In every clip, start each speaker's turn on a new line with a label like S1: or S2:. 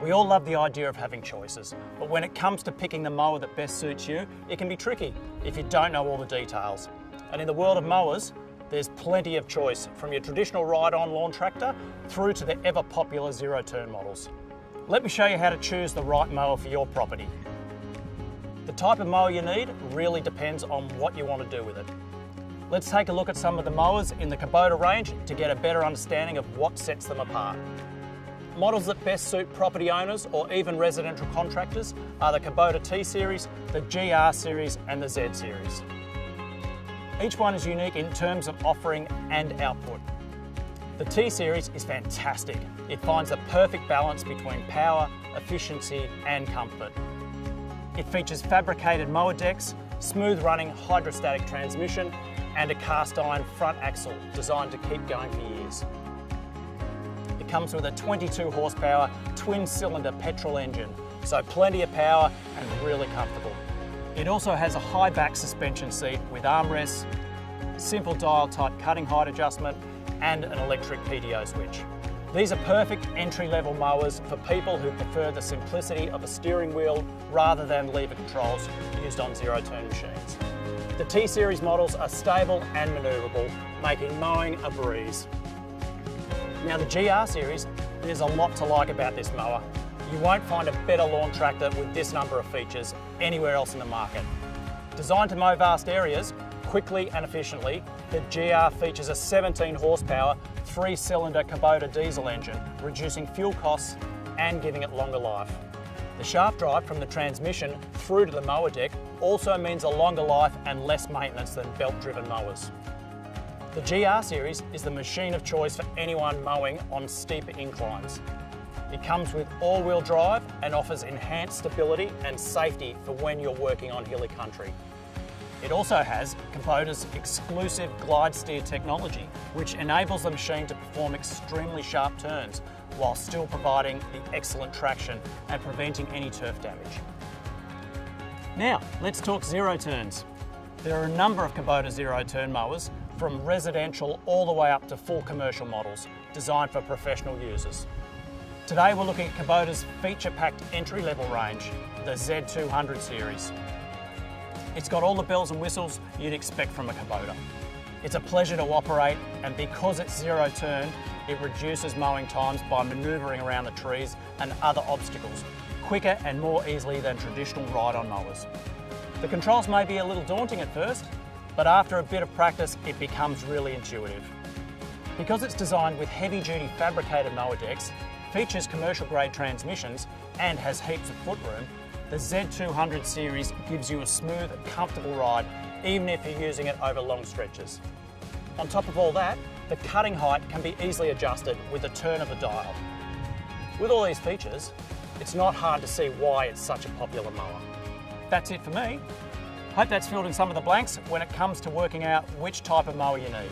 S1: We all love the idea of having choices, but when it comes to picking the mower that best suits you, it can be tricky if you don't know all the details. And in the world of mowers, there's plenty of choice, from your traditional ride-on lawn tractor through to the ever-popular zero-turn models. Let me show you how to choose the right mower for your property. The type of mower you need really depends on what you want to do with it. Let's take a look at some of the mowers in the Kubota range to get a better understanding of what sets them apart. Models that best suit property owners or even residential contractors are the Kubota T-Series, the GR Series and the Z Series. Each one is unique in terms of offering and output. The T-Series is fantastic. It finds the perfect balance between power, efficiency and comfort. It features fabricated mower decks, smooth running hydrostatic transmission and a cast iron front axle designed to keep going for years. It comes with a 22 horsepower twin cylinder petrol engine, so plenty of power and really comfortable. It also has a high back suspension seat with armrests, simple dial type cutting height adjustment and an electric PTO switch. These are perfect entry-level mowers for people who prefer the simplicity of a steering wheel rather than lever controls used on zero-turn machines. The T-Series models are stable and manoeuvrable, making mowing a breeze. Now the GR Series, there's a lot to like about this mower. You won't find a better lawn tractor with this number of features anywhere else in the market. Designed to mow vast areas quickly and efficiently, the GR features a 17 horsepower, 3-cylinder Kubota diesel engine, reducing fuel costs and giving it longer life. The shaft drive from the transmission through to the mower deck also means a longer life and less maintenance than belt-driven mowers. The GR Series is the machine of choice for anyone mowing on steep inclines. It comes with all-wheel drive and offers enhanced stability and safety for when you're working on hilly country. It also has Kubota's exclusive glide steer technology, which enables the machine to perform extremely sharp turns while still providing the excellent traction and preventing any turf damage. Now, let's talk zero turns. There are a number of Kubota zero-turn mowers, from residential all the way up to full commercial models, designed for professional users. Today we're looking at Kubota's feature-packed entry-level range, the Z200 series. It's got all the bells and whistles you'd expect from a Kubota. It's a pleasure to operate, and because it's zero turn, it reduces mowing times by manoeuvring around the trees and other obstacles quicker and more easily than traditional ride-on mowers. The controls may be a little daunting at first, but after a bit of practice, it becomes really intuitive. Because it's designed with heavy-duty fabricated mower decks, features commercial-grade transmissions, and has heaps of footroom, the Z200 series gives you a smooth, comfortable ride, even if you're using it over long stretches. On top of all that, the cutting height can be easily adjusted with the turn of a dial. With all these features, it's not hard to see why it's such a popular mower. That's it for me. Hope that's filled in some of the blanks when it comes to working out which type of mower you need.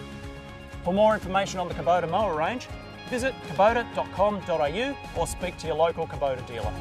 S1: For more information on the Kubota mower range, visit kubota.com.au or speak to your local Kubota dealer.